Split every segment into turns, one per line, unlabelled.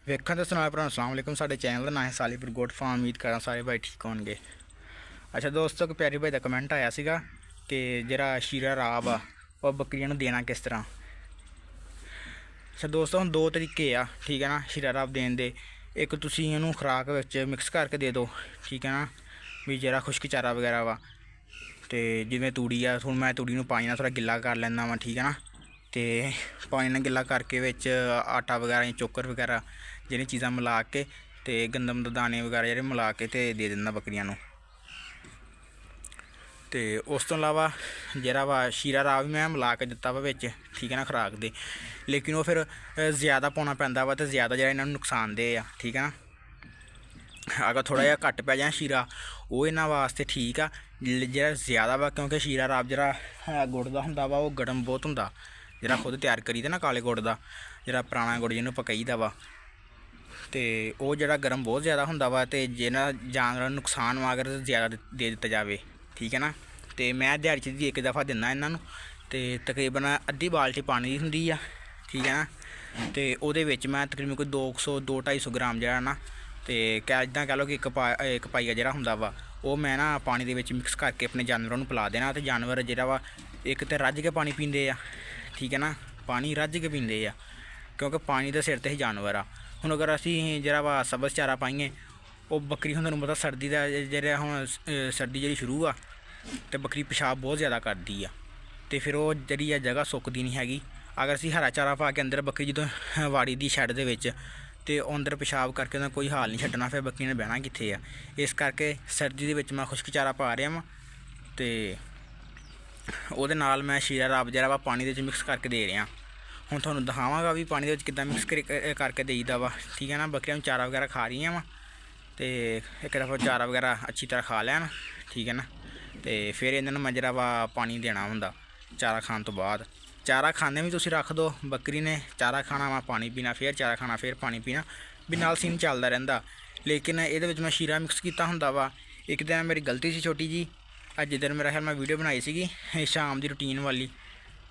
ਵੇਖਣ ਤੇ ਸੁਣਾ ਭਰਾ ਅਸਲਾਮ ਵਾਲੇकुम। ਸਾਡੇ ਚੈਨਲ ਦਾ ਨਾਮ ਹੈ ਸਾਲੀਪੁਰ ਗੋਟ ਫਾਰਮ। ਉਮੀਦ ਕਰਾਂ ਸਾਰੇ ਭਾਈ ਠੀਕ ਹੋਣਗੇ। ਅੱਛਾ ਦੋਸਤੋ, ਇੱਕ ਪਿਆਰੀ ਭਾਈ ਦਾ ਕਮੈਂਟ ਆਇਆ ਸੀਗਾ ਕਿ ਜਿਹੜਾ ਸ਼ੀਰਾ ਰਾਬ ਆ ਉਹ ਬੱਕਰੀਆਂ ਨੂੰ ਦੇਣਾ ਕਿਸ ਤਰ੍ਹਾਂ। ਅੱਛਾ ਦੋਸਤੋ, ਹੁਣ ਦੋ ਤਰੀਕੇ ਆ, ਠੀਕ ਹੈ ਨਾ, ਸ਼ੀਰਾ ਰਾਬ ਦੇਣ ਦੇ। ਇੱਕ ਤੁਸੀਂ ਇਹਨੂੰ ਖੁਰਾਕ ਵਿੱਚ ਮਿਕਸ ਕਰਕੇ ਦੇ ਦਿਓ, ਠੀਕ ਹੈ ਨਾ, ਵੀ ਜਿਹੜਾ ਖੁਸ਼ਕ ਚਾਰਾ ਵਗੈਰਾ ਵਾ। ਅਤੇ ਜਿਵੇਂ ਤੂੜੀ ਆ, ਹੁਣ ਮੈਂ ਤੂੜੀ ਨੂੰ ਪਾਣੀ ਨਾਲ ਥੋੜ੍ਹਾ ਗਿੱਲਾ ਕਰ ਲੈਂਦਾ ਵਾ, ਠੀਕ ਹੈ ਨਾ, ਅਤੇ ਪਾਣੀ ਨਾਲ ਗਿੱਲਾ ਕਰਕੇ ਵਿੱਚ ਆਟਾ ਵਗੈਰਾ ਜਾਂ ਚੋਕਰ ਵਗੈਰਾ ਜਿਹੜੀਆਂ ਚੀਜ਼ਾਂ ਮਿਲਾ ਕੇ ਅਤੇ ਗੰਦਮ ਦੇ ਦਾਣੇ ਵਗੈਰਾ ਜਿਹੜੇ ਮਿਲਾ ਕੇ ਅਤੇ ਦੇ ਦਿੰਦਾ ਬੱਕਰੀਆਂ ਨੂੰ। ਅਤੇ ਉਸ ਤੋਂ ਇਲਾਵਾ ਜਿਹੜਾ ਵਾ ਸ਼ੀਰਾ ਰਾਬ ਵੀ ਮੈਂ ਮਿਲਾ ਕੇ ਦਿੱਤਾ ਵਾ ਵਿੱਚ, ਠੀਕ ਹੈ ਨਾ, ਖੁਰਾਕ ਦੇ। ਲੇਕਿਨ ਉਹ ਫਿਰ ਜ਼ਿਆਦਾ ਪਾਉਣਾ ਪੈਂਦਾ ਵਾ ਅਤੇ ਜ਼ਿਆਦਾ ਜਿਹੜਾ ਇਹਨਾਂ ਨੂੰ ਨੁਕਸਾਨਦੇਹ ਆ, ਠੀਕ ਹੈ ਨਾ। ਅਗਰ ਥੋੜ੍ਹਾ ਜਿਹਾ ਘੱਟ ਪੈ ਜਾਣਾ ਸ਼ੀਰਾ, ਉਹ ਇਹਨਾਂ ਵਾਸਤੇ ਠੀਕ ਆ। ਜਿਹੜਾ ਜ਼ਿਆਦਾ ਵਾ, ਕਿਉਂਕਿ ਸ਼ੀਰਾ ਰਾਬ ਜਿਹੜਾ ਗੁੜ ਦਾ ਹੁੰਦਾ ਵਾ ਉਹ ਗਰਮ ਬਹੁਤ ਹੁੰਦਾ, ਜਿਹੜਾ ਖੁਦ ਤਿਆਰ ਕਰੀਦਾ ਨਾ ਕਾਲੇ ਗੁੜ ਦਾ, ਜਿਹੜਾ ਪੁਰਾਣਾ ਗੁੜ ਜਿਹਨੂੰ ਪਕਾਈਦਾ ਵਾ, ਅਤੇ ਉਹ ਜਿਹੜਾ ਗਰਮ ਬਹੁਤ ਜ਼ਿਆਦਾ ਹੁੰਦਾ ਵਾ। ਅਤੇ ਜਿਹਨਾਂ ਜਾਨਵਰਾਂ ਨੂੰ ਨੁਕਸਾਨ ਵਾ ਅਗਰ ਜ਼ਿਆਦਾ ਦੇ ਦਿੱਤਾ ਜਾਵੇ, ਠੀਕ ਹੈ ਨਾ। ਅਤੇ ਮੈਂ ਦਿਹਾੜੀ 'ਚ ਇੱਕ ਦਫਾ ਦਿੰਦਾ ਇਹਨਾਂ ਨੂੰ, ਅਤੇ ਤਕਰੀਬਨ ਅੱਧੀ ਬਾਲਟੀ ਪਾਣੀ ਦੀ ਹੁੰਦੀ ਆ, ਠੀਕ ਹੈ ਨਾ। ਅਤੇ ਉਹਦੇ ਵਿੱਚ ਮੈਂ ਤਕਰੀਬਨ ਕੋਈ 200-250 ਗ੍ਰਾਮ ਜਿਹੜਾ ਨਾ, ਅਤੇ ਇੱਦਾਂ ਕਹਿ ਲਓ ਕਿ ਇੱਕ ਪਾਈਆ ਜਿਹੜਾ ਹੁੰਦਾ ਵਾ ਉਹ ਮੈਂ ਨਾ ਪਾਣੀ ਦੇ ਵਿੱਚ ਮਿਕਸ ਕਰਕੇ ਆਪਣੇ ਜਾਨਵਰਾਂ ਨੂੰ ਪਿਲਾ ਦੇਣਾ। ਅਤੇ ਜਾਨਵਰ ਜਿਹੜਾ ਵਾ ਇੱਕ ਤਾਂ ਰੱਜ ਕੇ ਪਾਣੀ ਪੀਂਦੇ ਆ, ਠੀਕ ਹੈ ਨਾ, ਪਾਣੀ ਰੱਜ ਕੇ ਪੀਂਦੇ ਆ, ਕਿਉਂਕਿ ਪਾਣੀ ਦੇ ਸਿਰ 'ਤੇ ਹੀ ਜਾਨਵਰ ਆ। ਹੁਣ ਅਗਰ ਅਸੀਂ ਜਿਹੜਾ ਵਾ ਸਬਜ਼ ਚਾਰਾ ਪਾਈਏ, ਉਹ ਬੱਕਰੀ ਹੁਣ ਤੁਹਾਨੂੰ ਪਤਾ ਸਰਦੀ ਦਾ ਜਿਹੜਾ ਹੁਣ ਸਰਦੀ ਜਿਹੜੀ ਸ਼ੁਰੂ ਆ, ਅਤੇ ਬੱਕਰੀ ਪਿਸ਼ਾਬ ਬਹੁਤ ਜ਼ਿਆਦਾ ਕਰਦੀ ਆ, ਅਤੇ ਫਿਰ ਉਹ ਜਿਹੜੀ ਆ ਜਗ੍ਹਾ ਸੁੱਕਦੀ ਨਹੀਂ ਹੈਗੀ। ਅਗਰ ਅਸੀਂ ਹਰਾ ਚਾਰਾ ਪਾ ਕੇ ਅੰਦਰ ਬੱਕਰੀ ਜਦੋਂ ਵਾੜੀ ਦੀ ਸ਼ੈੱਡ ਦੇ ਵਿੱਚ, ਅਤੇ ਉਹ ਅੰਦਰ ਪਿਸ਼ਾਬ ਕਰਕੇ ਉਹਦਾ ਕੋਈ ਹਾਲ ਨਹੀਂ ਛੱਡਣਾ, ਫਿਰ ਬੱਕਰੀ ਨੇ ਬਹਿਣਾ ਕਿੱਥੇ ਆ। ਇਸ ਕਰਕੇ ਸਰਦੀ ਦੇ ਵਿੱਚ ਮੈਂ ਖੁਸ਼ਕ ਚਾਰਾ ਪਾ ਰਿਹਾ ਵਾਂ, ਅਤੇ ਉਹਦੇ ਨਾਲ ਮੈਂ ਸ਼ੀਰਾ ਰਾਬ ਜਿਹੜਾ ਵਾ ਪਾਣੀ ਦੇ ਵਿੱਚ ਮਿਕਸ ਕਰਕੇ ਦੇ ਰਿਹਾ। ਹੁਣ ਤੁਹਾਨੂੰ ਦਿਖਾਵਾਂਗਾ ਵੀ ਪਾਣੀ ਦੇ ਵਿੱਚ ਕਿੱਦਾਂ ਮਿਕਸ ਕਰਕੇ ਦੇਈਦਾ ਵਾ, ਠੀਕ ਹੈ ਨਾ। ਬੱਕਰੀਆਂ ਨੂੰ ਚਾਰਾ ਵਗੈਰਾ ਖਾ ਰਹੀਆਂ ਵਾ, ਅਤੇ ਇੱਕ ਦਫਾ ਚਾਰਾ ਵਗੈਰਾ ਅੱਛੀ ਤਰ੍ਹਾਂ ਖਾ ਲੈਣ, ਠੀਕ ਹੈ ਨਾ। ਅਤੇ ਫਿਰ ਇਹਨਾਂ ਨੂੰ ਮੈਂ ਜਿਹੜਾ ਵਾ ਪਾਣੀ ਦੇਣਾ ਹੁੰਦਾ ਚਾਰਾ ਖਾਣ ਤੋਂ ਬਾਅਦ। ਚਾਰਾ ਖਾਣੇ ਵੀ ਤੁਸੀਂ ਰੱਖ ਦਿਓ, ਬੱਕਰੀ ਨੇ ਚਾਰਾ ਖਾਣਾ ਵਾ, ਪਾਣੀ ਪੀਣਾ, ਫਿਰ ਚਾਰਾ ਖਾਣਾ, ਫਿਰ ਪਾਣੀ ਪੀਣਾ, ਵੀ ਨਾਲ ਸੀਨ ਚੱਲਦਾ ਰਹਿੰਦਾ। ਲੇਕਿਨ ਇਹਦੇ ਵਿੱਚ ਮੈਂ ਸ਼ੀਰਾ ਮਿਕਸ ਕੀਤਾ ਹੁੰਦਾ ਵਾ। ਇੱਕ ਦਿਨ ਮੇਰੀ ਗਲਤੀ ਸੀ ਛੋਟੀ ਜੀ, ਅੱਜ ਜਿੱਦਣ ਮੇਰਾ ਖਿਆਲ ਮੈਂ ਵੀਡੀਓ ਬਣਾਈ ਸੀਗੀ ਸ਼ਾਮ ਦੀ ਰੂਟੀਨ ਵਾਲੀ,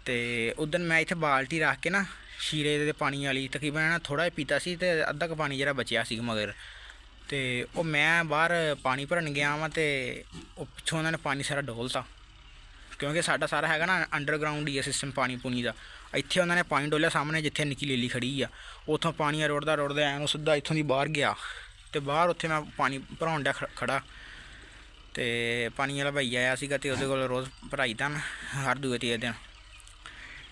ਅਤੇ ਉਦੋਂ ਮੈਂ ਇੱਥੇ ਬਾਲਟੀ ਰੱਖ ਕੇ ਨਾ ਸ਼ੀਰੇ ਦੇ ਪਾਣੀ ਵਾਲੀ ਤਕਰੀਬਨ ਥੋੜ੍ਹਾ ਜਿਹਾ ਪੀਤਾ ਸੀ, ਅਤੇ ਅੱਧਾ ਕੁ ਪਾਣੀ ਜਿਹੜਾ ਬਚਿਆ ਸੀ ਮਗਰ, ਅਤੇ ਉਹ ਮੈਂ ਬਾਹਰ ਪਾਣੀ ਭਰਨ ਗਿਆ ਵਾਂ, ਅਤੇ ਉਹ ਪਿੱਛੋਂ ਉਹਨਾਂ ਨੇ ਪਾਣੀ ਸਾਰਾ ਡੋਲਤਾ, ਕਿਉਂਕਿ ਸਾਡਾ ਸਾਰਾ ਹੈਗਾ ਨਾ ਅੰਡਰਗਰਾਊਂਡ ਹੀ ਆ ਸਿਸਟਮ ਪਾਣੀ ਪੂਣੀ ਦਾ। ਇੱਥੇ ਉਹਨਾਂ ਨੇ ਪਾਣੀ ਡੋਲਿਆ ਸਾਹਮਣੇ ਜਿੱਥੇ ਨਿੱਕੀ ਲੀਲੀ ਖੜੀ ਆ, ਉੱਥੋਂ ਪਾਣੀ ਰੋੜਦਾ ਐਨ ਸਿੱਧਾ ਇੱਥੋਂ ਦੀ ਬਾਹਰ ਗਿਆ, ਅਤੇ ਬਾਹਰ ਉੱਥੇ ਮੈਂ ਪਾਣੀ ਭਰਾਉਣ ਡਿਆ ਖੜਾ, ਅਤੇ ਪਾਣੀ ਵਾਲਾ ਭਾਈ ਆਇਆ ਸੀਗਾ, ਅਤੇ ਉਹਦੇ ਕੋਲ ਰੋਜ਼ ਭਰਾਈ ਦਾ ਹਰ ਦੂਜੇ ਤੀਜੇ ਦਿਨ,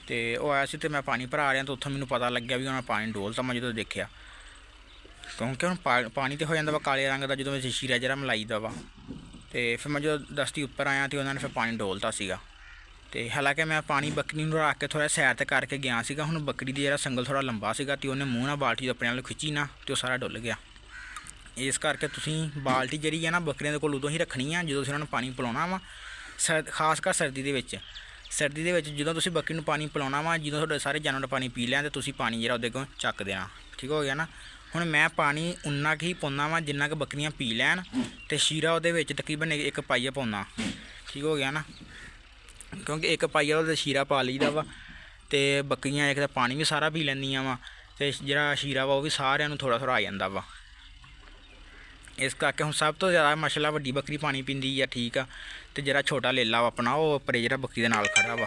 ਅਤੇ ਉਹ ਆਇਆ ਸੀ ਅਤੇ ਮੈਂ ਪਾਣੀ ਭਰਾ ਰਿਹਾ, ਅਤੇ ਉੱਥੋਂ ਮੈਨੂੰ ਪਤਾ ਲੱਗਿਆ ਵੀ ਉਹਨਾਂ ਪਾਣੀ ਡੋਲਤਾ। ਮੈਂ ਜਦੋਂ ਦੇਖਿਆ, ਕਿਉਂਕਿ ਹੁਣ ਪਾਣੀ ਤਾਂ ਹੋ ਜਾਂਦਾ ਵਾ ਕਾਲੇ ਰੰਗ ਦਾ ਜਦੋਂ ਵਿੱਚ ਸ਼ੀਰਾ ਜਿਹੜਾ ਮਲਾਈਦਾ ਵਾ, ਅਤੇ ਫਿਰ ਮੈਂ ਜਦੋਂ ਦਸਤੀ ਉੱਪਰ ਆਇਆ ਅਤੇ ਉਹਨਾਂ ਨੇ ਫਿਰ ਪਾਣੀ ਡੋਲਤਾ ਸੀਗਾ। ਅਤੇ ਹਾਲਾਂਕਿ ਮੈਂ ਪਾਣੀ ਬੱਕਰੀ ਨੂੰ ਰੱਖ ਕੇ ਥੋੜ੍ਹਾ ਸੈਰ 'ਤੇ ਕਰਕੇ ਗਿਆ ਸੀਗਾ। ਹੁਣ ਬੱਕਰੀ ਦੀ ਜਿਹੜਾ ਸੰਗਲ ਥੋੜ੍ਹਾ ਲੰਬਾ ਸੀਗਾ, ਅਤੇ ਉਹਨੇ ਮੂੰਹ ਨਾਲ ਬਾਲਟੀ ਆਪਣੇ ਨਾਲ ਖਿੱਚੀ ਨਾ, ਅਤੇ ਉਹ ਸਾਰਾ ਡੁੱਲ ਗਿਆ। ਇਸ ਕਰਕੇ ਤੁਸੀਂ ਬਾਲਟੀ ਜਿਹੜੀ ਹੈ ਨਾ ਬੱਕਰੀਆਂ ਦੇ ਕੋਲ ਉਦੋਂ ਹੀ ਰੱਖਣੀ ਆ ਜਦੋਂ ਤੁਸੀਂ ਉਹਨਾਂ ਨੂੰ ਪਾਣੀ ਪਿਲਾਉਣਾ ਵਾ, ਖਾਸ ਕਰ ਸਰਦੀ ਦੇ ਵਿੱਚ। ਸਰਦੀ ਦੇ ਵਿੱਚ ਜਦੋਂ ਤੁਸੀਂ ਬੱਕਰੀ ਨੂੰ ਪਾਣੀ ਪਿਲਾਉਣਾ ਵਾ, ਜਦੋਂ ਤੁਹਾਡੇ ਸਾਰੇ ਜਾਨਵਰ ਪਾਣੀ ਪੀ ਲੈਣ, ਅਤੇ ਤੁਸੀਂ ਪਾਣੀ ਜਿਹੜਾ ਉਹਦੇ ਕੋਲ ਚੱਕ ਦੇਣਾ, ਠੀਕ ਹੋ ਗਿਆ ਨਾ। ਹੁਣ ਮੈਂ ਪਾਣੀ ਉਨਾ ਕੁ ਹੀ ਪਾਉਂਦਾ ਵਾ ਜਿੰਨਾ ਕੁ ਬੱਕਰੀਆਂ ਪੀ ਲੈਣ, ਅਤੇ ਸ਼ੀਰਾ ਉਹਦੇ ਵਿੱਚ ਤਕਰੀਬਨ ਇੱਕ ਪਾਈਆ ਪਾਉਂਦਾ, ਠੀਕ ਹੋ ਗਿਆ ਨਾ, ਕਿਉਂਕਿ ਇੱਕ ਪਾਈਆ ਉਹਦੇ ਸ਼ੀਰਾ ਪਾ ਲਈਦਾ ਵਾ, ਅਤੇ ਬੱਕਰੀਆਂ ਇੱਕ ਤਾਂ ਪਾਣੀ ਵੀ ਸਾਰਾ ਪੀ ਲੈਂਦੀਆਂ ਵਾ, ਅਤੇ ਜਿਹੜਾ ਸ਼ੀਰਾ ਵਾ ਉਹ ਵੀ ਸਾਰਿਆਂ ਨੂੰ ਥੋੜ੍ਹਾ ਥੋੜ੍ਹਾ ਆ ਜਾਂਦਾ ਵਾ। ਇਸ ਕਰਕੇ ਹੁਣ ਸਭ ਤੋਂ ਜ਼ਿਆਦਾ ਮਸਲਾ ਵੱਡੀ ਬੱਕਰੀ ਪਾਣੀ ਪੀਂਦੀ ਆ, ਠੀਕ ਆ, ਅਤੇ ਜਿਹੜਾ ਛੋਟਾ ਲੇਲਾ ਵਾ ਆਪਣਾ ਉਹ ਪਰੇ ਜਿਹੜਾ ਬੱਕਰੀ ਦੇ ਨਾਲ ਖੜਾ ਵਾ,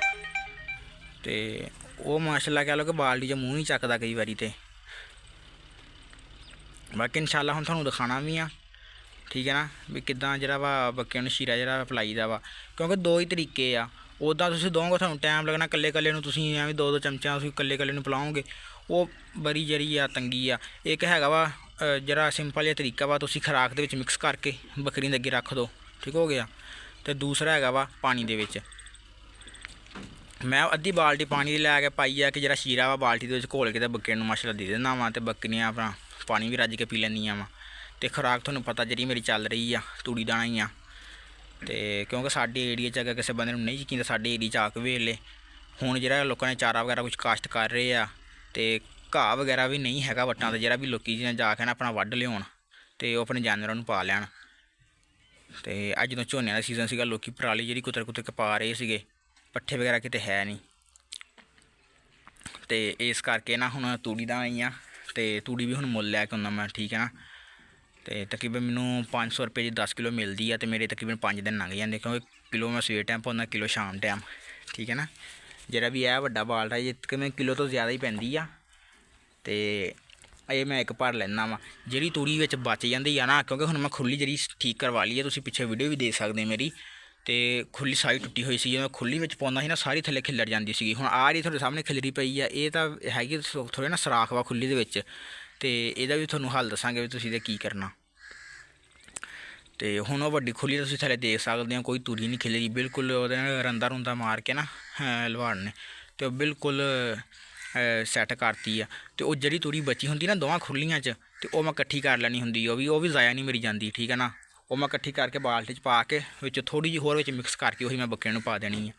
ਅਤੇ ਉਹ ਮਾਸ਼ਾਅੱਲਾ ਕਹਿ ਲਓ ਕਿ ਬਾਲਟੀ 'ਚ ਮੂੰਹ ਨਹੀਂ ਚੱਕਦਾ ਕਈ ਵਾਰੀ। ਅਤੇ ਬਾਕੀ ਇਨਸ਼ਾਅੱਲਾ ਹੁਣ ਤੁਹਾਨੂੰ ਦਿਖਾਉਣਾ ਵੀ ਆ, ਠੀਕ ਹੈ ਨਾ, ਵੀ ਕਿੱਦਾਂ ਜਿਹੜਾ ਵਾ ਬੱਕਰੀਆਂ ਨੂੰ ਸ਼ੀਰਾ ਜਿਹੜਾ ਪਿਲਾਈਦਾ ਵਾ। ਕਿਉਂਕਿ ਦੋ ਹੀ ਤਰੀਕੇ ਆ, ਉੱਦਾਂ ਤੁਸੀਂ ਦੋਗੇ ਤੁਹਾਨੂੰ ਟਾਈਮ ਲੱਗਣਾ, ਇਕੱਲੇ ਨੂੰ ਤੁਸੀਂ ਐਵੇਂ 2-2 ਚਮਚਿਆਂ ਤੁਸੀਂ ਇਕੱਲੇ ਨੂੰ ਪਿਲਾਓਗੇ, ਉਹ ਬੜੀ ਜਿਹੜੀ ਆ ਤੰਗੀ ਆ। ਇੱਕ ਹੈਗਾ ਵਾ ਜਿਹੜਾ ਸਿੰਪਲ ਜਿਹਾ ਤਰੀਕਾ ਵਾ, ਤੁਸੀਂ ਖੁਰਾਕ ਦੇ ਵਿੱਚ ਮਿਕਸ ਕਰਕੇ ਬੱਕਰੀ ਦੇ ਅੱਗੇ ਰੱਖ ਦਿਓ, ਠੀਕ ਹੋ ਗਿਆ। ਅਤੇ ਦੂਸਰਾ ਹੈਗਾ ਵਾ ਪਾਣੀ ਦੇ ਵਿੱਚ। ਮੈਂ ਅੱਧੀ ਬਾਲਟੀ ਪਾਣੀ ਦੀ ਲੈ ਕੇ ਪਾਈ ਆ ਕਿ ਜਿਹੜਾ ਸ਼ੀਰਾ ਵਾ ਬਾਲਟੀ ਦੇ ਵਿੱਚ ਘੋਲ ਕੇ ਅਤੇ ਬੱਕਰੀਆਂ ਨੂੰ ਮਾਸ਼ਾਅੱਲਾ ਦੇ ਦਿੰਦਾ ਵਾ, ਅਤੇ ਬੱਕਰੀਆਂ ਆਪਣਾ ਪਾਣੀ ਵੀ ਰੱਜ ਕੇ ਪੀ ਲੈਂਦੀਆਂ ਵਾ। ਅਤੇ ਖੁਰਾਕ ਤੁਹਾਨੂੰ ਪਤਾ ਜਿਹੜੀ ਮੇਰੀ ਚੱਲ ਰਹੀ ਆ ਤੂੜੀ ਦਾਣਾ ਹੀ ਆ, ਅਤੇ ਕਿਉਂਕਿ ਸਾਡੇ ਏਰੀਏ 'ਚ ਅਗਰ ਕਿਸੇ ਬੰਦੇ ਨੂੰ ਨਹੀਂ ਯਕੀਨ ਤਾਂ ਸਾਡੇ ਏਰੀਏ 'ਚ ਆ ਕੇ ਵੇਖ ਲੈ। ਹੁਣ ਜਿਹੜਾ ਲੋਕਾਂ ਨੇ ਚਾਰਾ ਵਗੈਰਾ ਕੁਛ ਕਾਸ਼ਤ ਕਰ ਰਹੇ ਆ, ਅਤੇ ਘਾਹ ਵਗੈਰਾ ਵੀ ਨਹੀਂ ਹੈਗਾ ਵੱਟਾਂ 'ਤੇ, ਜਿਹੜਾ ਵੀ ਲੋਕ ਜਿਹਨੇ ਜਾ ਕੇ ਨਾ ਆਪਣਾ ਵੱਢ ਲਿਆਉਣ ਅਤੇ ਉਹ ਆਪਣੇ ਜਾਨਵਰਾਂ ਨੂੰ ਪਾ ਲੈਣ। ਅਤੇ ਅੱਜ ਜਦੋਂ ਝੋਨੇ ਦਾ ਸੀਜ਼ਨ ਸੀਗਾ, ਲੋਕ ਪਰਾਲੀ ਜਿਹੜੀ ਕੁਤਰ ਕੇ ਪਾ ਰਹੇ ਸੀਗੇ, ਪੱਠੇ ਵਗੈਰਾ ਕਿਤੇ ਹੈ ਨਹੀਂ, ਅਤੇ ਇਸ ਕਰਕੇ ਨਾ ਹੁਣ ਤੂੜੀ ਦਾ ਹੀ ਆ, ਤੇ ਤੂੜੀ ਵੀ ਹੁਣ ਮੁੱਲ ਲੈ ਕੇ ਆਉਂਦਾ ਮੈਂ, ਠੀਕ ਹੈ ਨਾ। ਤੇ ਤਕਰੀਬਨ ਮੈਨੂੰ 500 ਰੁਪਏ ਦੀ 10 ਕਿਲੋ ਮਿਲਦੀ ਆ, ਤੇ ਮੇਰੇ ਤਕਰੀਬਨ 5 ਦਿਨ ਲੰਘ ਜਾਂਦੇ, ਕਿਉਂਕਿ ਕਿਲੋ ਮੈਂ ਸਵੇਰ ਟਾਈਮ ਪਾਉਂਦਾ, ਕਿਲੋ ਸ਼ਾਮ ਟਾਈਮ, ਠੀਕ ਹੈ ਨਾ। ਜਿਹੜਾ ਵੀ ਇਹ ਵੱਡਾ ਬਾਲਟਾ ਇਹ ਤਕਰੀਬਨ ਕਿਲੋ ਤੋਂ ਜ਼ਿਆਦਾ ਹੀ ਪੈਂਦੀ ਆ, ਤੇ ਇਹ ਮੈਂ ਇੱਕ ਭਰ ਲੈਂਦਾ ਵਾ। ਜਿਹੜੀ ਤੂੜੀ ਵਿੱਚ ਬਚ ਜਾਂਦੀ ਆ ਨਾ, ਕਿਉਂਕਿ ਹੁਣ ਮੈਂ ਖੁੱਲੀ ਜਿਹੜੀ ਠੀਕ ਕਰਵਾ ਲਈ ਹੈ, ਤੁਸੀਂ ਪਿੱਛੇ ਵੀਡੀਓ ਵੀ ਦੇਖ ਸਕਦੇ ਮੇਰੀ, ਤੇ ਖੁੱਲੀ ਸਾਰੀ ਟੁੱਟੀ ਹੋਈ ਸੀ, ਜਦੋਂ ਮੈਂ ਖੁੱਲੀ ਵਿੱਚ ਪਾਉਂਦਾ ਸੀ ਨਾ ਸਾਰੀ ਥੱਲੇ ਖਿੱਲਰ ਜਾਂਦੀ ਸੀਗੀ। ਹੁਣ ਆਹ ਜਿਹੜੀ ਤੁਹਾਡੇ ਸਾਹਮਣੇ ਖਿਲਰੀ ਪਈ ਆ, ਇਹ ਤਾਂ ਹੈਗੀ ਥੋੜ੍ਹੇ ਨਾ ਸਰਾਖ ਵਾ ਖੁੱਲੀ ਦੇ ਵਿੱਚ, ਤੇ ਇਹਦਾ ਵੀ ਤੁਹਾਨੂੰ ਹੱਲ ਦੱਸਾਂਗੇ ਵੀ ਤੁਸੀਂ ਇਹਦੇ ਕੀ ਕਰਨਾ। ਤੇ ਹੁਣ ਉਹ ਵੱਡੀ ਖੁੱਲੀ ਤੁਸੀਂ ਥੱਲੇ ਦੇਖ ਸਕਦੇ ਹੋ, ਕੋਈ ਤੂੜੀ ਨਹੀਂ ਖਿਲਰੀ, ਬਿਲਕੁਲ ਉਹਦੇ ਨਾਲ ਰੰਦਾ ਰੁੰਦਾ ਮਾਰ ਕੇ ਨਾ ਲਵਾੜ ਨੇ, ਤੇ ਉਹ ਬਿਲਕੁਲ ਸੈੱਟ ਕਰਤੀ ਆ। ਤੇ ਉਹ ਜਿਹੜੀ ਤੂੜੀ ਬਚੀ ਹੁੰਦੀ ਨਾ ਦੋਵਾਂ ਖੁੱਲੀਆਂ 'ਚ, ਤੇ ਉਹ ਮੈਂ ਇਕੱਠੀ ਕਰ ਲੈਣੀ ਹੁੰਦੀ, ਉਹ ਵੀ ਜ਼ਾਇਆ ਨਹੀਂ ਮੇਰੀ ਜਾਂਦੀ, ਠੀਕ ਹੈ ਨਾ। ਉਹ ਮੈਂ ਇਕੱਠੀ ਕਰਕੇ ਬਾਲਟੀ 'ਚ ਪਾ ਕੇ ਵਿੱਚ ਥੋੜ੍ਹੀ ਜਿਹੀ ਹੋਰ ਵਿੱਚ ਮਿਕਸ ਕਰਕੇ ਉਹੀ ਮੈਂ ਬੱਕਰੀਆਂ ਨੂੰ ਪਾ ਦੇਣੀ ਆ।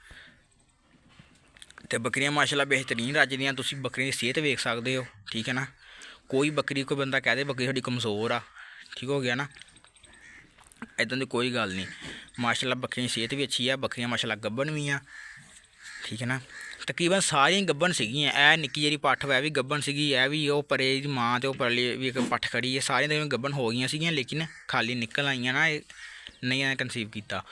ਤੇ ਬੱਕਰੀਆਂ ਮਾਸ਼ਾਅੱਲਾ ਬਿਹਤਰੀਨ ਰੱਜਦੀਆਂ, ਤੁਸੀਂ ਬੱਕਰੀਆਂ ਦੀ ਸਿਹਤ ਵੇਖ ਸਕਦੇ ਹੋ, ਠੀਕ ਹੈ ਨਾ। ਕੋਈ ਬੰਦਾ ਕਹਿ ਦੇ ਬੱਕਰੀ ਸਾਡੀ ਕਮਜ਼ੋਰ ਆ, ਠੀਕ ਹੋ ਗਿਆ ਨਾ, ਇੱਦਾਂ ਦੀ ਕੋਈ ਗੱਲ ਨਹੀਂ। ਮਾਸ਼ਾਅੱਲਾ ਬੱਕਰੀਆਂ ਦੀ ਸਿਹਤ ਵੀ ਅੱਛੀ ਆ, ਬੱਕਰੀਆਂ ਮਾਸ਼ਾਅੱਲਾ ਗੱਭਣ ਵੀ ਆ, ਠੀਕ ਹੈ ਨਾ। ਤਕਰੀਬਨ ਸਾਰੀਆਂ ਗੱਭਣ ਸੀਗੀਆਂ, ਇਹ ਨਿੱਕੀ ਜਿਹੜੀ ਪੱਠ ਵਾ ਇਹ ਵੀ ਗੱਭਣ ਸੀਗੀ, ਇਹ ਵੀ ਉਹ ਪਰੇ ਦੀ ਮਾਂ ਤੇ ਉਹ ਪਰਲੀ ਵੀ ਇੱਕ ਪੱਠ ਖੜੀ ਹੈ, ਸਾਰੀਆਂ ਤਕਰੀਬਨ ਗੱਭਣ ਹੋ ਗਈਆਂ ਸੀਗੀਆਂ, ਲੇਕਿਨ ਖਾਲੀ ਨਿਕਲ ਆਈਆਂ ਨਾ, ਇਹ ਨਹੀਂ ਕਨਸੀਵ ਕੀਤਾ।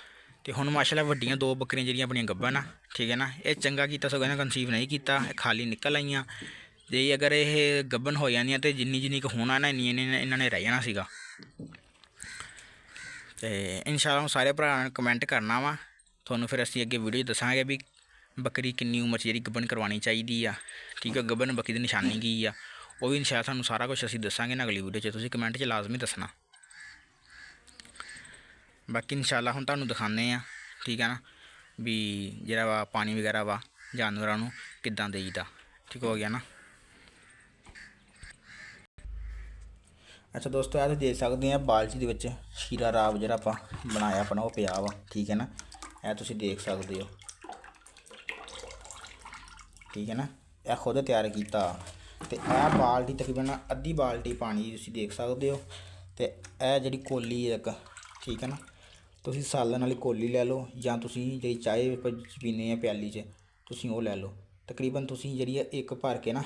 ਤੇ ਹੁਣ ਮਾਸ਼ਾਅੱਲਾ ਵੱਡੀਆਂ 2 ਬੱਕਰੀਆਂ ਜਿਹੜੀਆਂ ਆਪਣੀਆਂ ਗੱਭਣ ਆ, ਠੀਕ ਹੈ ਨਾ, ਇਹ ਚੰਗਾ ਕੀਤਾ ਸਗੋਂ ਇਹਨਾਂ ਕਨਸੀਵ ਨਹੀਂ ਕੀਤਾ, ਇਹ ਖਾਲੀ ਨਿਕਲ ਆਈਆਂ। ਤੇ ਅਗਰ ਇਹ ਗੱਭਣ ਹੋ ਜਾਂਦੀਆਂ ਤੇ ਜਿੰਨੀ ਕੁ ਹੋਣਾ ਨਾ ਇੰਨੀ ਇਹਨਾਂ ਨੇ ਰਹਿ ਜਾਣਾ ਸੀਗਾ। ਤੇ ਇਨਸ਼ਾਅੱਲਾ ਸਾਰੇ ਭਰਾਵਾਂ ਨੇ ਕਮੈਂਟ ਕਰਨਾ ਵਾ, ਤੁਹਾਨੂੰ ਫਿਰ ਅਸੀਂ ਅੱਗੇ ਵੀਡੀਓ ਦੱਸਾਂਗੇ ਵੀ ਬੱਕਰੀ ਕਿੰਨੀ ਉਮਰ 'ਚ ਜਿਹੜੀ ਗੱਭਣ ਕਰਵਾਉਣੀ ਚਾਹੀਦੀ ਆ, ਠੀਕ ਹੈ। ਗੱਭਣ ਬੱਕਰੀ ਦੀ ਨਿਸ਼ਾਨੀ ਕੀ ਆ, ਉਹ ਵੀ ਇਨਸ਼ਾਅੱਲਾ ਤੁਹਾਨੂੰ ਸਾਰਾ ਕੁਝ ਅਸੀਂ ਦੱਸਾਂਗੇ ਨਾ ਅਗਲੀ ਵੀਡੀਓ 'ਚ, ਤੁਸੀਂ ਕਮੈਂਟ 'ਚ ਲਾਜ਼ਮੀ ਦੱਸਣਾ। ਬਾਕੀ ਇਨਸ਼ਾਅੱਲਾ ਹੁਣ ਤੁਹਾਨੂੰ ਦਿਖਾਉਂਦੇ ਆ, ਠੀਕ ਹੈ ਨਾ, ਵੀ ਜਿਹੜਾ ਵਾ ਪਾਣੀ ਵਗੈਰਾ ਵਾ ਜਾਨਵਰਾਂ ਨੂੰ ਕਿੱਦਾਂ ਦੇਈਦਾ, ਠੀਕ ਹੋ ਗਿਆ ਨਾ। ਅੱਛਾ ਦੋਸਤੋ, ਇਹ ਤੁਸੀਂ ਦੇਖ ਸਕਦੇ ਆ ਬਾਲਟੀ ਦੇ ਵਿੱਚ ਸ਼ੀਰਾ ਰਾਬ ਜਿਹੜਾ ਆਪਾਂ ਬਣਾਇਆ ਆਪਣਾ ਉਹ ਪਿਆ ਵਾ, ਠੀਕ ਹੈ ਨਾ। ਇਹ ਤੁਸੀਂ ਦੇਖ ਸਕਦੇ ਹੋ, ਠੀਕ ਹੈ ਨਾ, ਇਹ ਖੁਦ ਤਿਆਰ ਕੀਤਾ। ਤੇ ਇਹ ਬਾਲਟੀ ਤਕਰੀਬਨ ਅੱਧੀ ਬਾਲਟੀ ਪਾਣੀ ਤੁਸੀਂ ਦੇਖ ਸਕਦੇ ਹੋ। ਤੇ ਇਹ ਜਿਹੜੀ ਕੋਲੀ ਇੱਕ, ਠੀਕ ਹੈ ਨਾ, ਤੁਸੀਂ ਸਾਲਣ ਵਾਲੀ ਕੋਲੀ ਲੈ ਲਓ, ਜਾਂ ਤੁਸੀਂ ਜਿਹੜੀ ਚਾਹ ਪੀਂਦੇ ਆ ਪਿਆਲੀ 'ਚ ਤੁਸੀਂ ਉਹ ਲੈ ਲਓ। ਤਕਰੀਬਨ ਤੁਸੀਂ ਜਿਹੜੀ ਹੈ ਇੱਕ ਭਰ ਕੇ ਨਾ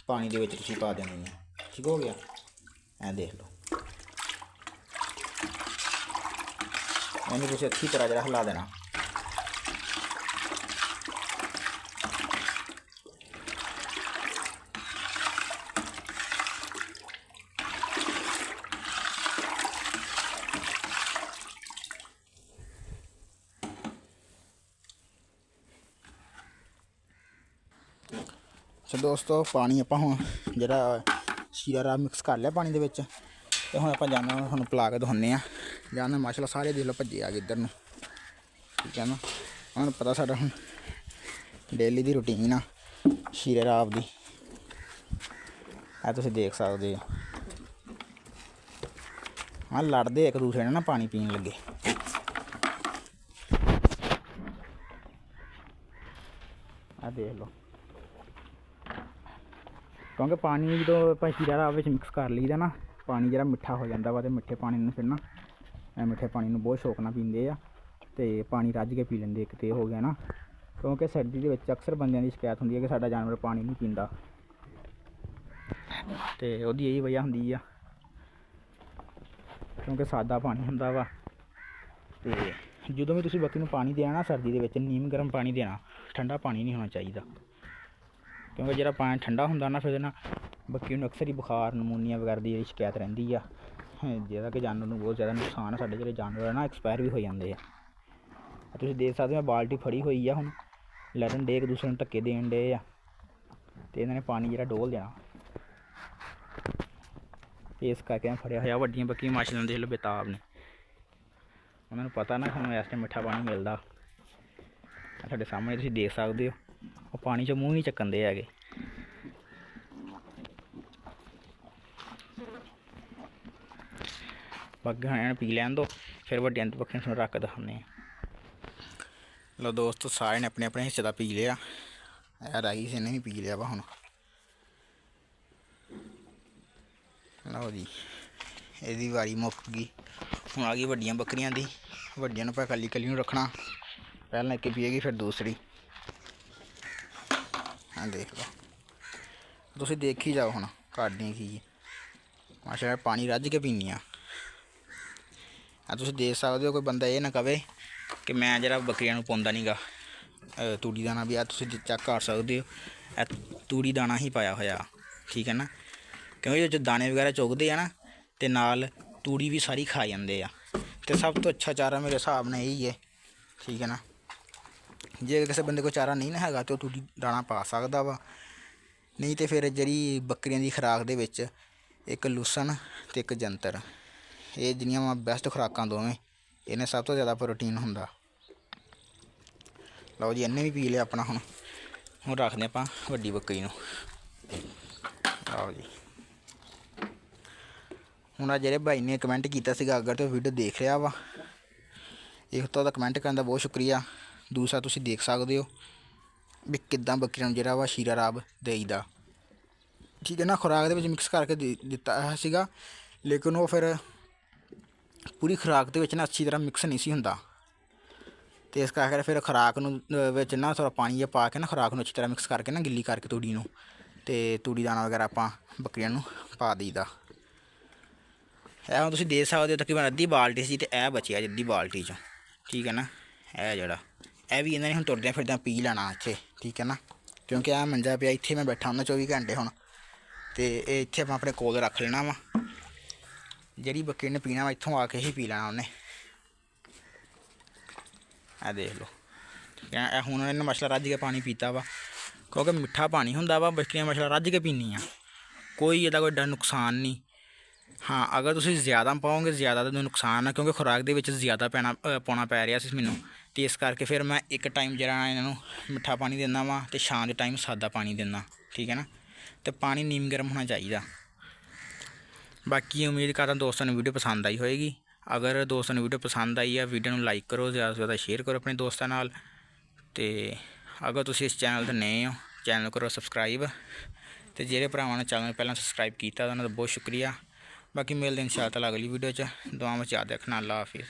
ਪਾਣੀ ਦੇ ਵਿੱਚ ਤੁਸੀਂ ਪਾ ਦੇਣੀ ਹੈ, ਠੀਕ ਹੋ ਗਿਆ। ਇਹ ਦੇਖ ਲਓ, ਇਹਨੂੰ ਤੁਸੀਂ ਅੱਛੀ ਤਰ੍ਹਾਂ ਜਿਹੜਾ ਹਿਲਾ ਦੇਣਾ। ਸੋ ਦੋਸਤੋ, ਪਾਣੀ ਆਪਾਂ ਹੁਣ ਜਿਹੜਾ ਸ਼ੀਰਾ ਰਾਬ ਮਿਕਸ ਕਰ ਲਿਆ ਪਾਣੀ ਦੇ ਵਿੱਚ, ਤੇ ਹੁਣ ਆਪਾਂ ਜਾਣਾ ਹੁਣ ਪਿਲਾ ਕੇ ਦਿਖਾਉਂਦੇ ਹਾਂ। ਜਾਣਾ ਮਾਸ਼ਾਅੱਲਾ ਸਾਰੇ ਦੇਖ ਲਓ ਭੱਜੇ ਆ ਗਏ ਇੱਧਰ ਨੂੰ, ਠੀਕ ਹੈ ਨਾ। ਉਹਨਾਂ ਨੂੰ ਪਤਾ ਸਾਡਾ ਹੁਣ ਡੇਲੀ ਦੀ ਰੂਟੀਨ ਆ ਸ਼ੀਰੇ ਰਾਬ ਦੀ, ਇਹ ਤੁਸੀਂ ਦੇਖ ਸਕਦੇ ਹੋ। ਹਾਂ, ਲੜਦੇ ਇੱਕ ਦੂਸਰੇ ਨਾਲ ਨਾ ਪਾਣੀ ਪੀਣ ਲੱਗੇ। ਆਹ ਦੇਖ ਲਓ, ਕਿਉਂਕਿ ਪਾਣੀ ਜਦੋਂ ਆਪਾਂ ਸ਼ੀਰਾ ਰਾਬ ਵਿੱਚ ਮਿਕਸ ਕਰ ਲਈਦਾ ਨਾ, ਪਾਣੀ ਜਿਹੜਾ ਮਿੱਠਾ ਹੋ ਜਾਂਦਾ ਵਾ, ਅਤੇ ਮਿੱਠੇ ਪਾਣੀ ਨੂੰ ਫਿਰ ਨਾ ਮਿੱਠੇ ਪਾਣੀ ਨੂੰ ਬਹੁਤ ਸ਼ੌਕ ਨਾਲ ਪੀਂਦੇ ਆ, ਅਤੇ ਪਾਣੀ ਰੱਜ ਕੇ ਪੀ ਲੈਂਦੇ। ਇੱਕ ਤਾਂ ਹੋ ਗਿਆ ਨਾ, ਕਿਉਂਕਿ ਸਰਦੀ ਦੇ ਵਿੱਚ ਅਕਸਰ ਬੰਦਿਆਂ ਦੀ ਸ਼ਿਕਾਇਤ ਹੁੰਦੀ ਹੈ ਕਿ ਸਾਡਾ ਜਾਨਵਰ ਪਾਣੀ ਨਹੀਂ ਪੀਂਦਾ, ਅਤੇ ਉਹਦੀ ਇਹੀ ਵਜ੍ਹਾ ਹੁੰਦੀ ਆ ਕਿਉਂਕਿ ਸਾਦਾ ਪਾਣੀ ਹੁੰਦਾ ਵਾ। ਅਤੇ ਜਦੋਂ ਵੀ ਤੁਸੀਂ ਬੱਕਰੀ ਨੂੰ ਪਾਣੀ ਦੇਣਾ ਨਾ ਸਰਦੀ ਦੇ ਵਿੱਚ, ਨੀਮ ਗਰਮ ਪਾਣੀ ਦੇਣਾ, ਠੰਡਾ ਪਾਣੀ ਨਹੀਂ ਹੋਣਾ ਚਾਹੀਦਾ, ਕਿਉਂਕਿ ਜਿਹੜਾ ਪਾਣੀ ਠੰਡਾ ਹੁੰਦਾ ਨਾ ਫਿਰ ਉਹਦੇ ਨਾਲ ਬੱਕਰੀ ਨੂੰ ਅਕਸਰ ਹੀ ਬੁਖਾਰ, ਨਮੂਨੀਆ ਵਗੈਰਾ ਦੀ ਜਿਹੜੀ ਸ਼ਿਕਾਇਤ ਰਹਿੰਦੀ ਆ, ਜਿਹਦਾ ਕਿ ਜਾਨਵਰ ਨੂੰ ਬਹੁਤ ਜ਼ਿਆਦਾ ਨੁਕਸਾਨ ਆ। ਸਾਡੇ ਜਿਹੜੇ ਜਾਨਵਰ ਆ ਨਾ ਐਕਸਪਾਇਰ ਵੀ ਹੋ ਜਾਂਦੇ ਆ। ਤੁਸੀਂ ਦੇਖ ਸਕਦੇ ਹੋ ਬਾਲਟੀ ਫੜੀ ਹੋਈ ਆ, ਹੁਣ ਲੜਨ ਡੇ ਇੱਕ ਦੂਸਰੇ ਨੂੰ ਧੱਕੇ ਦੇਣ ਡੇ ਆ, ਅਤੇ ਇਹਨਾਂ ਨੇ ਪਾਣੀ ਜਿਹੜਾ ਡੋਲ ਦੇਣਾ, ਇਸ ਕਰਕੇ ਮੈਂ ਫੜਿਆ ਹੋਇਆ। ਵੱਡੀਆਂ ਬੱਕਰੀਆਂ ਮਾਸ਼ਾਅੱਲਾ ਦੇਖ ਲਓ ਬੇਤਾਬ ਨੇ, ਉਹਨਾਂ ਨੂੰ ਪਤਾ ਨਾ ਸਾਨੂੰ ਇਸ ਟਾਈਮ ਮਿੱਠਾ ਪਾਣੀ ਮਿਲਦਾ। ਸਾਡੇ ਸਾਹਮਣੇ ਤੁਸੀਂ ਦੇਖ ਸਕਦੇ ਹੋ, ਉਹ ਪਾਣੀ 'ਚ ਮੂੰਹ ਨਹੀਂ ਚੱਕਣ ਦੇ ਹੈਗੇ। ਬਾਕੀ ਹੁਣ ਇਹਨਾਂ ਪੀ ਲੈਣ ਦਿਓ, ਫਿਰ ਵੱਡੀਆਂ ਬੱਕਰੀਆਂ ਨੂੰ ਰੱਖ ਕੇ ਦਿਖਾਉਂਦੇ ਹਾਂ। ਲਓ ਦੋਸਤੋ, ਸਾਰੇ ਨੇ ਆਪਣੇ ਆਪਣੇ ਹਿੱਸੇ ਦਾ ਪੀ ਲਿਆ, ਇਹ ਰਾਈਸ ਇਹਨੇ ਵੀ ਪੀ ਲਿਆ ਵਾ। ਹੁਣ ਲਓ ਜੀ, ਇਹਦੀ ਵਾਰੀ ਮੁੱਕ ਗਈ, ਹੁਣ ਆ ਗਈ ਵੱਡੀਆਂ ਬੱਕਰੀਆਂ ਦੀ। ਵੱਡੀਆਂ ਨੂੰ ਆਪਾਂ ਇਕੱਲੀ ਇਕੱਲੀ ਨੂੰ ਰੱਖਣਾ, ਪਹਿਲਾਂ ਇੱਕ ਪੀਏਗੀ ਫਿਰ ਦੂਸਰੀ। ਹਾਂ ਦੇਖ ਲਓ, ਤੁਸੀਂ ਦੇਖੀ ਜਾਓ ਹੁਣ ਕਰਦੀਆਂ ਕੀ ਮਾਸ਼ਾ ਪਾਣੀ ਰੱਜ ਕੇ ਪੀਂਦੀ ਆ। ਤੁਸੀਂ ਦੇਖ ਸਕਦੇ ਹੋ, ਕੋਈ ਬੰਦਾ ਇਹ ਨਾ ਕਵੇ ਕਿ ਮੈਂ ਜਿਹੜਾ ਬੱਕਰੀਆਂ ਨੂੰ ਪਾਉਂਦਾ ਨਹੀਂ ਗਾ ਤੂੜੀ ਦਾਣਾ। ਵੀ ਆ ਤੁਸੀਂ ਚੈੱਕ ਕਰ ਸਕਦੇ ਹੋ, ਇਹ ਤੂੜੀ ਦਾਣਾ ਹੀ ਪਾਇਆ ਹੋਇਆ, ਠੀਕ ਹੈ ਨਾ। ਕਿਉਂਕਿ ਇਹ 'ਚ ਦਾਣੇ ਵਗੈਰਾ ਚੁਗਦੇ ਆ ਨਾ, ਅਤੇ ਨਾਲ ਤੂੜੀ ਵੀ ਸਾਰੀ ਖਾ ਜਾਂਦੇ ਆ। ਅਤੇ ਸਭ ਤੋਂ ਅੱਛਾ ਚਾਰਾ ਮੇਰੇ ਹਿਸਾਬ ਨਾਲ ਇਹੀ ਹੈ, ਠੀਕ ਹੈ ਨਾ। ਜੇ ਕਿਸੇ ਬੰਦੇ ਕੋਲ ਚਾਰਾ ਨਹੀਂ ਨਾ ਹੈਗਾ ਤਾਂ ਉਹ ਤੂੜੀ ਦਾਣਾ ਪਾ ਸਕਦਾ ਵਾ। ਨਹੀਂ ਤਾਂ ਫਿਰ ਜਿਹੜੀ ਬੱਕਰੀਆਂ ਦੀ ਖੁਰਾਕ ਦੇ ਵਿੱਚ ਇੱਕ ਲੂਸਣ ਅਤੇ ਇੱਕ ਜੰਤਰ, ਇਹ ਜਿੰਨੀਆਂ ਵਾ ਬੈਸਟ ਖੁਰਾਕਾਂ ਦੋਵੇਂ, ਇਹਨੇ ਸਭ ਤੋਂ ਜ਼ਿਆਦਾ ਪ੍ਰੋਟੀਨ ਹੁੰਦਾ। ਲਓ ਜੀ, ਇਹਨੇ ਵੀ ਪੀ ਲਿਆ ਆਪਣਾ। ਹੁਣ ਰੱਖਦੇ ਆਪਾਂ ਵੱਡੀ ਬੱਕਰੀ ਨੂੰ। ਲਓ ਜੀ, ਹੁਣ ਆ ਜਿਹੜੇ ਭਾਈ ਨੇ ਕਮੈਂਟ ਕੀਤਾ ਸੀਗਾ, ਅਗਰ ਤੁਸੀਂ ਵੀਡੀਓ ਦੇਖ ਰਿਹਾ ਵਾ, ਇੱਕ ਤਾਂ ਉਹਦਾ ਕਮੈਂਟ ਕਰਨ ਦਾ ਬਹੁਤ ਸ਼ੁਕਰੀਆ। ਦੂਸਰਾ ਤੁਸੀਂ ਦੇਖ ਸਕਦੇ ਹੋ ਵੀ ਕਿੱਦਾਂ ਬੱਕਰੀਆਂ ਨੂੰ ਜਿਹੜਾ ਵਾ ਸ਼ੀਰਾ ਰਾਬ ਦੇਈਦਾ, ਠੀਕ ਹੈ ਨਾ। ਖੁਰਾਕ ਦੇ ਵਿੱਚ ਮਿਕਸ ਕਰਕੇ ਦਿੱਤਾ ਸੀਗਾ, ਲੇਕਿਨ ਉਹ ਫਿਰ ਪੂਰੀ ਖੁਰਾਕ ਦੇ ਵਿੱਚ ਨਾ ਅੱਛੀ ਤਰ੍ਹਾਂ ਮਿਕਸ ਨਹੀਂ ਸੀ ਹੁੰਦਾ। ਅਤੇ ਇਸ ਕਰਕੇ ਫਿਰ ਖੁਰਾਕ ਨੂੰ ਵਿੱਚ ਨਾ ਥੋੜ੍ਹਾ ਪਾਣੀ ਜਿਹਾ ਪਾ ਕੇ ਨਾ ਖੁਰਾਕ ਨੂੰ ਅੱਛੀ ਤਰ੍ਹਾਂ ਮਿਕਸ ਕਰਕੇ ਨਾ ਗਿੱਲੀ ਕਰਕੇ ਤੂੜੀ ਨੂੰ, ਅਤੇ ਤੂੜੀ ਦਾਣਾ ਵਗੈਰਾ ਆਪਾਂ ਬੱਕਰੀਆਂ ਨੂੰ ਪਾ ਦਈਦਾ। ਇਹ ਹੁਣ ਤੁਸੀਂ ਦੇਖ ਸਕਦੇ ਹੋ ਤਕਰੀਬਨ ਅੱਧੀ ਬਾਲਟੀ ਸੀ, ਅਤੇ ਇਹ ਬਚਿਆ ਅੱਧੀ ਬਾਲਟੀ 'ਚੋਂ, ਠੀਕ ਹੈ ਨਾ। ਇਹ ਜਿਹੜਾ ਇਹ ਵੀ ਇਹਨਾਂ ਨੇ ਹੁਣ ਤੁਰਦਿਆਂ ਫਿਰਦਿਆਂ ਪੀ ਲੈਣਾ ਇੱਥੇ, ਠੀਕ ਹੈ ਨਾ। ਕਿਉਂਕਿ ਇਹ ਮੰਜਾ ਪਿਆ, ਇੱਥੇ ਮੈਂ ਬੈਠਾ ਹੁੰਦਾ 24 ਘੰਟੇ ਹੁਣ, ਅਤੇ ਇਹ ਇੱਥੇ ਆਪਾਂ ਆਪਣੇ ਕੋਲ ਰੱਖ ਲੈਣਾ ਵਾ। ਜਿਹੜੀ ਬੱਕਰੀ ਨੇ ਪੀਣਾ ਵਾ ਇੱਥੋਂ ਆ ਕੇ ਹੀ ਪੀ ਲੈਣਾ ਉਹਨੇ। ਇਹ ਦੇਖ ਲਓ, ਇਹ ਹੁਣ ਇਹਨੇ ਮਸਲਾ ਰੱਜ ਕੇ ਪਾਣੀ ਪੀਤਾ ਵਾ, ਕਿਉਂਕਿ ਮਿੱਠਾ ਪਾਣੀ ਹੁੰਦਾ ਵਾ। ਬੱਕਰੀਆਂ ਮਸਲਾ ਰੱਜ ਕੇ ਪੀਂਦੀਆਂ, ਕੋਈ ਇਹਦਾ ਕੋਈ ਏਡਾ ਨੁਕਸਾਨ ਨਹੀਂ। ਹਾਂ, ਅਗਰ ਤੁਸੀਂ ਜ਼ਿਆਦਾ ਪਾਓਗੇ ਜ਼ਿਆਦਾ ਤਾਂ ਨੁਕਸਾਨ ਆ, ਕਿਉਂਕਿ ਖੁਰਾਕ ਦੇ ਵਿੱਚ ਜ਼ਿਆਦਾ ਪਾਉਣਾ ਪੈ ਰਿਹਾ ਸੀ ਮੈਨੂੰ। ਅਤੇ ਇਸ ਕਰਕੇ ਫਿਰ ਮੈਂ ਇੱਕ ਟਾਈਮ ਜਿਹੜਾ ਇਹਨਾਂ ਨੂੰ ਮਿੱਠਾ ਪਾਣੀ ਦਿੰਦਾ ਵਾਂ, ਅਤੇ ਸ਼ਾਮ ਦੇ ਟਾਈਮ ਸਾਦਾ ਪਾਣੀ ਦਿੰਦਾ, ਠੀਕ ਹੈ ਨਾ। ਅਤੇ ਪਾਣੀ ਨੀਮ ਗਰਮ ਹੋਣਾ ਚਾਹੀਦਾ। ਬਾਕੀ ਉਮੀਦ ਕਰਦਾ ਦੋਸਤਾਂ ਨੂੰ ਵੀਡੀਓ ਪਸੰਦ ਆਈ ਹੋਏਗੀ। ਅਗਰ ਦੋਸਤਾਂ ਨੂੰ ਵੀਡੀਓ ਪਸੰਦ ਆਈ ਆ, ਵੀਡੀਓ ਨੂੰ ਲਾਈਕ ਕਰੋ, ਜ਼ਿਆਦਾ ਤੋਂ ਜ਼ਿਆਦਾ ਸ਼ੇਅਰ ਕਰੋ ਆਪਣੇ ਦੋਸਤਾਂ ਨਾਲ। ਅਤੇ ਅਗਰ ਤੁਸੀਂ ਇਸ ਚੈਨਲ 'ਤੇ ਨਏ ਹੋ, ਚੈਨਲ ਕਰੋ ਸਬਸਕ੍ਰਾਈਬ। ਅਤੇ ਜਿਹੜੇ ਭਰਾਵਾਂ ਨੇ ਚੈਨਲ ਪਹਿਲਾਂ ਸਬਸਕ੍ਰਾਈਬ ਕੀਤਾ ਉਹਨਾਂ ਦਾ ਬਹੁਤ ਸ਼ੁਕਰੀਆ। ਬਾਕੀ ਮਿਲਦੇ ਇਨਸ਼ਾਅੱਲਾ ਅਗਲੀ ਵੀਡੀਓ 'ਚ। ਦੁਆਵਾਂ ਵਿੱਚ ਯਾਦ ਰੱਖਣਾ। ਅੱਲਾ ਹਾਫਿਜ਼।